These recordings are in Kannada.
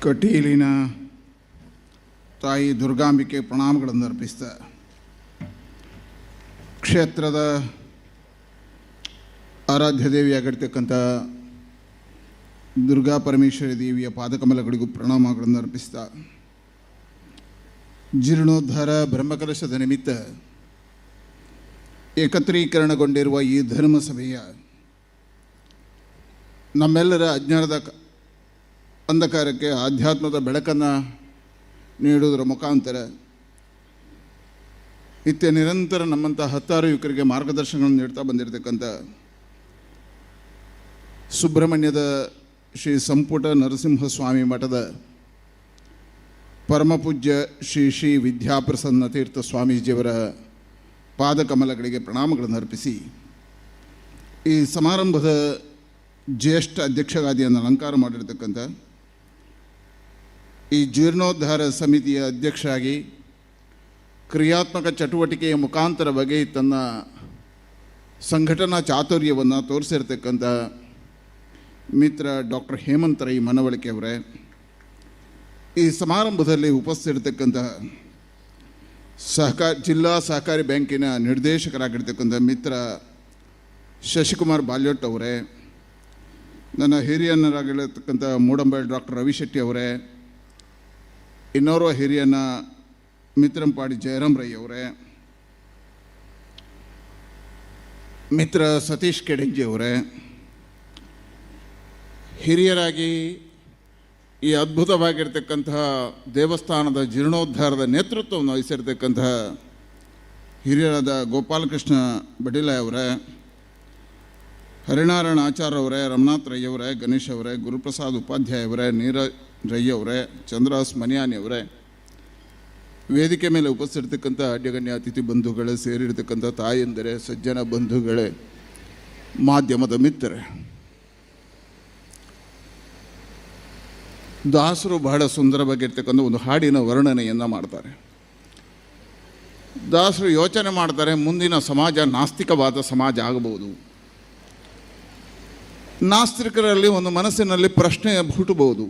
ಕಟೀಲಿನ ತಾಯಿ ದುರ್ಗಾಂಬಿಕೆ ಪ್ರಣಾಮಗಳನ್ನು ಅರ್ಪಿಸ್ತಾ ಕ್ಷೇತ್ರದ ಆರಾಧ್ಯ ದೇವಿಯಾಗಿರ್ತಕ್ಕಂಥ ದುರ್ಗಾ ಪರಮೇಶ್ವರಿ ದೇವಿಯ ಪಾದಕಮಲಗಳಿಗೂ ಪ್ರಣಾಮಗಳನ್ನು ಅರ್ಪಿಸ್ತಾ ಜೀರ್ಣೋದ್ಧಾರ ಬ್ರಹ್ಮಕಲಶದ ನಿಮಿತ್ತ ಏಕತ್ರೀಕರಣಗೊಂಡಿರುವ ಈ ಧರ್ಮಸಭೆಯ ನಮ್ಮೆಲ್ಲರ ಅಜ್ಞಾನದ ಅಂಧಕಾರಕ್ಕೆ ಆಧ್ಯಾತ್ಮದ ಬೆಳಕನ್ನು ನೀಡುವುದರ ಮುಖಾಂತರ ನಿತ್ಯ ನಿರಂತರ ನಮ್ಮಂಥ ಹತ್ತಾರು ಯುವಕರಿಗೆ ಮಾರ್ಗದರ್ಶನಗಳನ್ನು ನೀಡ್ತಾ ಬಂದಿರತಕ್ಕಂಥ ಸುಬ್ರಹ್ಮಣ್ಯದ ಶ್ರೀ ಸಂಪುಟ ನರಸಿಂಹಸ್ವಾಮಿ ಮಠದ ಪರಮಪೂಜ್ಯ ಶ್ರೀ ಶ್ರೀ ವಿದ್ಯಾಪ್ರಸನ್ನ ತೀರ್ಥ ಸ್ವಾಮೀಜಿಯವರ ಪಾದಕಮಲಗಳಿಗೆ ಪ್ರಣಾಮಗಳನ್ನು ಅರ್ಪಿಸಿ ಈ ಸಮಾರಂಭದ ಜ್ಯೇಷ್ಠ ಅಧ್ಯಕ್ಷಗಾದಿಯನ್ನು ಅಲಂಕಾರ ಮಾಡಿರ್ತಕ್ಕಂಥ ಈ ಜೀರ್ಣೋದ್ಧಾರ ಸಮಿತಿಯ ಅಧ್ಯಕ್ಷರಾಗಿ ಕ್ರಿಯಾತ್ಮಕ ಚಟುವಟಿಕೆಯ ಮುಖಾಂತರವಾಗಿ ತನ್ನ ಸಂಘಟನಾ ಚಾತುರ್ಯವನ್ನು ತೋರಿಸಿರ್ತಕ್ಕಂಥ ಮಿತ್ರ ಡಾಕ್ಟರ್ ಹೇಮಂತ್ ರೈ ಮನವಳಿಕೆ ಅವರೇ, ಈ ಸಮಾರಂಭದಲ್ಲಿ ಉಪಸ್ಥಿತಿರ್ತಕ್ಕಂಥ ಜಿಲ್ಲಾ ಸಹಕಾರಿ ಬ್ಯಾಂಕಿನ ನಿರ್ದೇಶಕರಾಗಿರ್ತಕ್ಕಂಥ ಮಿತ್ರ ಶಶಿಕುಮಾರ್ ಬಾಲ್ಯೋಟ್ ಅವರೇ, ನನ್ನ ಹಿರಿಯನರಾಗಿರ್ತಕ್ಕಂಥ ಮೂಡಂಬೈ ಡಾಕ್ಟರ್ ರವಿಶೆಟ್ಟಿ ಅವರೇ, ಇನ್ನೋರ್ವ ಹಿರಿಯನ ಮಿತ್ರಂಪಾಡಿ ಜಯರಾಮ್ ರೈ ಅವರೇ, ಮಿತ್ರ ಸತೀಶ್ ಕೆಡೆಂಜಿ ಅವರೇ, ಹಿರಿಯರಾಗಿ ಈ ಅದ್ಭುತವಾಗಿರ್ತಕ್ಕಂತಹ ದೇವಸ್ಥಾನದ ಜೀರ್ಣೋದ್ಧಾರದ ನೇತೃತ್ವವನ್ನು ವಹಿಸಿರ್ತಕ್ಕಂತಹ ಹಿರಿಯರಾದ ಗೋಪಾಲಕೃಷ್ಣ ಬಡಿಲ ಅವರೇ, ಹರಿನಾರಾಯಣ ಆಚಾರ್ಯ ಅವರೇ, ರಮನಾಥ್ ರೈ ಅವರೇ, ಗಣೇಶ್ ಅವರೇ, ಗುರುಪ್ರಸಾದ್ ಉಪಾಧ್ಯಾಯ ಅವರೇ, ನೀರಜ್ ರೈ ಅವರೇ, ಚಂದ್ರಾಸ್ ಮನಿಯಾನಿ ಅವರೇ, ವೇದಿಕೆ ಮೇಲೆ ಉಪಸ್ಥಿತಿರ್ತಕ್ಕಂಥ ಅಡ್ಯಗಣ್ಯ ಅತಿಥಿ ಬಂಧುಗಳೇ, ಸೇರಿರ್ತಕ್ಕಂಥ ತಾಯಂದಿರೇ, ಸಜ್ಜನ ಬಂಧುಗಳೇ, ಮಾಧ್ಯಮದ ಮಿತ್ರರೇ, ದಾಸರು ಬಹಳ ಸುಂದರವಾಗಿರ್ತಕ್ಕಂಥ ಒಂದು ಹಾಡಿನ ವರ್ಣನೆಯನ್ನು ಮಾಡ್ತಾರೆ. ದಾಸರು ಯೋಚನೆ ಮಾಡ್ತಾರೆ, ಮುಂದಿನ ಸಮಾಜ ನಾಸ್ತಿಕವಾದ ಸಮಾಜ ಆಗಬಹುದು. ನಾಸ್ತಿಕರಲ್ಲಿ ಒಂದು ಮನಸ್ಸಿನಲ್ಲಿ ಪ್ರಶ್ನೆ ಹುಟ್ಟಬಹುದು,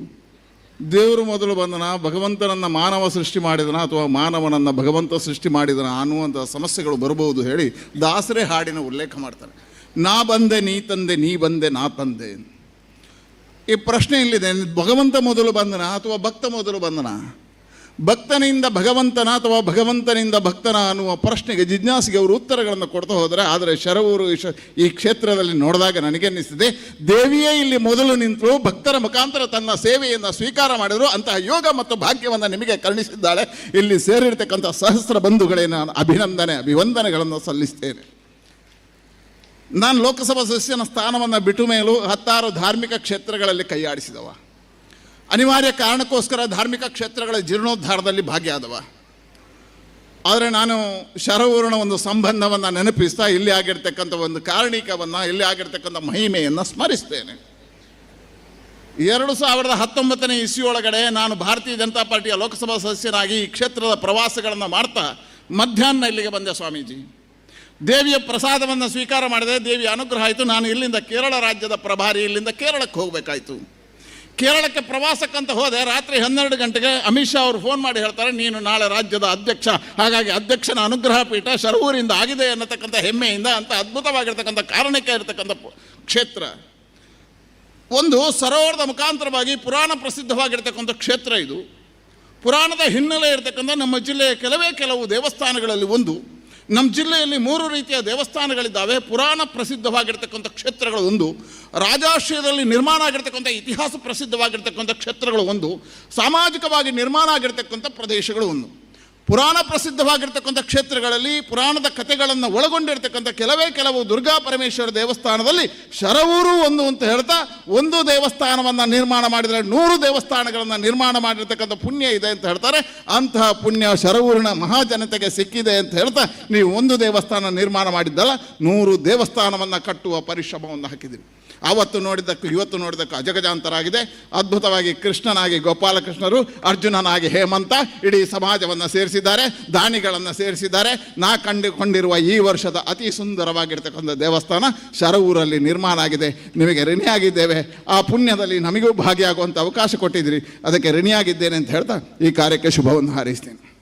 ದೇವರು ಮೊದಲು ಬಂದನ, ಭಗವಂತನನ್ನು ಮಾನವ ಸೃಷ್ಟಿ ಮಾಡಿದನ ಅಥವಾ ಮಾನವನನ್ನು ಭಗವಂತ ಸೃಷ್ಟಿ ಮಾಡಿದನ ಅನ್ನುವಂಥ ಸಮಸ್ಯೆಗಳು ಬರಬಹುದು ಹೇಳಿ ದಾಸರೇ ಹಾಡಿನ ಉಲ್ಲೇಖ ಮಾಡ್ತಾರೆ. ನಾ ಬಂದೆ ನೀ ತಂದೆ, ನೀ ಬಂದೆ ನಾ ತಂದೆ. ಈ ಪ್ರಶ್ನೆ ಇಲ್ಲಿದೆ, ಭಗವಂತ ಮೊದಲು ಬಂದನ ಅಥವಾ ಭಕ್ತ ಮೊದಲು ಬಂದನ, ಭಕ್ತನಿಂದ ಭಗವಂತನ ಅಥವಾ ಭಗವಂತನಿಂದ ಭಕ್ತನ ಅನ್ನುವ ಪ್ರಶ್ನೆಗೆ ಜಿಜ್ಞಾಸಿಗೆ ಅವರು ಉತ್ತರಗಳನ್ನು ಕೊಡ್ತಾ ಹೋದರೆ, ಆದರೆ ಶರವೂರು ಈ ಕ್ಷೇತ್ರದಲ್ಲಿ ನೋಡಿದಾಗ ನನಗೆ ಅನ್ನಿಸಿದೆ, ದೇವಿಯೇ ಇಲ್ಲಿ ಮೊದಲು ನಿಂತರು, ಭಕ್ತರ ಮುಖಾಂತರ ತನ್ನ ಸೇವೆಯನ್ನು ಸ್ವೀಕಾರ ಮಾಡಿದರು. ಅಂತಹ ಯೋಗ ಮತ್ತು ಭಾಗ್ಯವನ್ನು ನಿಮಗೆ ಕರುಣಿಸಿದ್ದಾಳೆ. ಇಲ್ಲಿ ಸೇರಿರ್ತಕ್ಕಂಥ ಸಹಸ್ರ ಬಂಧುಗಳೇ, ನಾನು ಅಭಿವಂದನೆಗಳನ್ನು ಸಲ್ಲಿಸ್ತೇನೆ. ನಾನು ಲೋಕಸಭಾ ಸದಸ್ಯನ ಸ್ಥಾನವನ್ನು ಬಿಟ್ಟು ಮೇಲೂ ಹತ್ತಾರು ಧಾರ್ಮಿಕ ಕ್ಷೇತ್ರಗಳಲ್ಲಿ ಕೈಯಾಡಿಸಿದವ, ಅನಿವಾರ್ಯ ಕಾರಣಕ್ಕೋಸ್ಕರ ಧಾರ್ಮಿಕ ಕ್ಷೇತ್ರಗಳ ಜೀರ್ಣೋದ್ಧಾರದಲ್ಲಿ ಭಾಗಿಯಾದವ. ಆದರೆ ನಾನು ಶರವೂರಿನ ಒಂದು ಸಂಬಂಧವನ್ನು ನೆನಪಿಸ್ತಾ ಇಲ್ಲಿ ಆಗಿರ್ತಕ್ಕಂಥ ಒಂದು ಕಾರಣಿಕವನ್ನು, ಇಲ್ಲಿ ಆಗಿರ್ತಕ್ಕಂಥ ಮಹಿಮೆಯನ್ನು ಸ್ಮರಿಸ್ತೇನೆ. 2019ನೇ ಇಸ್ವಿಯೊಳಗಡೆ ನಾನು ಭಾರತೀಯ ಜನತಾ ಪಾರ್ಟಿಯ ಲೋಕಸಭಾ ಸದಸ್ಯನಾಗಿ ಈ ಕ್ಷೇತ್ರದ ಪ್ರವಾಸಗಳನ್ನು ಮಾಡ್ತಾ ಮಧ್ಯಾಹ್ನ ಇಲ್ಲಿಗೆ ಬಂದೆ. ಸ್ವಾಮೀಜಿ ದೇವಿಯ ಪ್ರಸಾದವನ್ನು ಸ್ವೀಕಾರ ಮಾಡಿದೆ, ದೇವಿಯ ಅನುಗ್ರಹ ಆಯಿತು. ನಾನು ಇಲ್ಲಿಂದ ಕೇರಳ ರಾಜ್ಯದ ಪ್ರಭಾರಿ, ಇಲ್ಲಿಂದ ಕೇರಳಕ್ಕೆ ಹೋಗಬೇಕಾಯಿತು. ಕೇರಳಕ್ಕೆ ಪ್ರವಾಸಕ್ಕಂತ ಹೋದೆ. ರಾತ್ರಿ 12 ಗಂಟೆಗೆ ಅಮಿತ್ ಶಾ ಅವರು ಫೋನ್ ಮಾಡಿ ಹೇಳ್ತಾರೆ, ನೀನು ನಾಳೆ ರಾಜ್ಯದ ಅಧ್ಯಕ್ಷ, ಹಾಗಾಗಿ ಅಧ್ಯಕ್ಷನ ಅನುಗ್ರಹ ಪೀಠ ಶರವೂರಿಂದ ಆಗಿದೆ ಅನ್ನತಕ್ಕಂಥ ಹೆಮ್ಮೆಯಿಂದ ಅಂತ ಅದ್ಭುತವಾಗಿರ್ತಕ್ಕಂಥ ಕಾರಣಕ್ಕೆ ಇರತಕ್ಕಂಥ ಕ್ಷೇತ್ರ. ಒಂದು ಸರೋವರದ ಮುಖಾಂತರವಾಗಿ ಪುರಾಣ ಪ್ರಸಿದ್ಧವಾಗಿರ್ತಕ್ಕಂಥ ಕ್ಷೇತ್ರ ಇದು. ಪುರಾಣದ ಹಿನ್ನೆಲೆ ಇರತಕ್ಕಂಥ ನಮ್ಮ ಜಿಲ್ಲೆಯ ಕೆಲವು ದೇವಸ್ಥಾನಗಳಲ್ಲಿ ಒಂದು. ನಮ್ಮ ಜಿಲ್ಲೆಯಲ್ಲಿ 3 ರೀತಿಯ ದೇವಸ್ಥಾನಗಳಿದ್ದಾವೆ. ಪುರಾಣ ಪ್ರಸಿದ್ಧವಾಗಿರ್ತಕ್ಕಂಥ ಕ್ಷೇತ್ರಗಳು ಒಂದು, ರಾಜಾಶ್ರಯದಲ್ಲಿ ನಿರ್ಮಾಣ ಆಗಿರ್ತಕ್ಕಂಥ ಇತಿಹಾಸ ಪ್ರಸಿದ್ಧವಾಗಿರ್ತಕ್ಕಂಥ ಕ್ಷೇತ್ರಗಳು ಒಂದು, ಸಾಮಾಜಿಕವಾಗಿ ನಿರ್ಮಾಣ ಆಗಿರ್ತಕ್ಕಂಥ ಪ್ರದೇಶಗಳು ಒಂದು. ಪುರಾಣ ಪ್ರಸಿದ್ಧವಾಗಿರ್ತಕ್ಕಂಥ ಕ್ಷೇತ್ರಗಳಲ್ಲಿ ಪುರಾಣದ ಕಥೆಗಳನ್ನು ಒಳಗೊಂಡಿರ್ತಕ್ಕಂಥ ಕೆಲವು ದುರ್ಗಾ ಪರಮೇಶ್ವರ ದೇವಸ್ಥಾನದಲ್ಲಿ ಶರವೂರು ಒಂದು ಅಂತ ಹೇಳ್ತಾ, ಒಂದು ದೇವಸ್ಥಾನವನ್ನು ನಿರ್ಮಾಣ ಮಾಡಿದರೆ 100 ದೇವಸ್ಥಾನಗಳನ್ನು ನಿರ್ಮಾಣ ಮಾಡಿರ್ತಕ್ಕಂಥ ಪುಣ್ಯ ಇದೆ ಅಂತ ಹೇಳ್ತಾರೆ. ಅಂತಹ ಪುಣ್ಯ ಶರವೂರಿನ ಮಹಾಜನತೆಗೆ ಸಿಕ್ಕಿದೆ ಅಂತ ಹೇಳ್ತಾ, ನೀವು ಒಂದು ದೇವಸ್ಥಾನ ನಿರ್ಮಾಣ ಮಾಡಿದ್ದಲ್ಲ, 100 ದೇವಸ್ಥಾನವನ್ನು ಕಟ್ಟುವ ಪರಿಶ್ರಮವನ್ನು ಹಾಕಿದ್ದೀರಿ. ಆವತ್ತು ನೋಡಿದ್ದಕ್ಕೂ ಇವತ್ತು ನೋಡಿದ್ದಕ್ಕೂ ಅಜಗಜಾಂತರಾಗಿದೆ. ಅದ್ಭುತವಾಗಿ ಕೃಷ್ಣನಾಗಿ ಗೋಪಾಲಕೃಷ್ಣರು, ಅರ್ಜುನನಾಗಿ ಹೇಮಂತ ಇಡೀ ಸಮಾಜವನ್ನು ಸೇರಿಸಿದ್ದಾರೆ, ದಾನಿಗಳನ್ನು ಸೇರಿಸಿದ್ದಾರೆ. ನಾ ಕಂಡುಕೊಂಡಿರುವ ಈ ವರ್ಷದ ಅತಿ ಸುಂದರವಾಗಿರ್ತಕ್ಕಂಥ ದೇವಸ್ಥಾನ ಶರವೂರಲ್ಲಿ ನಿರ್ಮಾಣ ಆಗಿದೆ. ನಿಮಗೆ ಋಣಿಯಾಗಿದ್ದೇವೆ. ಆ ಪುಣ್ಯದಲ್ಲಿ ನಮಗೂ ಭಾಗಿಯಾಗುವಂಥ ಅವಕಾಶ ಕೊಟ್ಟಿದ್ದೀರಿ, ಅದಕ್ಕೆ ಋಣಿಯಾಗಿದ್ದೇನೆ ಅಂತ ಹೇಳ್ತಾ ಈ ಕಾರ್ಯಕ್ಕೆ ಶುಭವನ್ನು ಹಾರೈಸ್ತೀನಿ.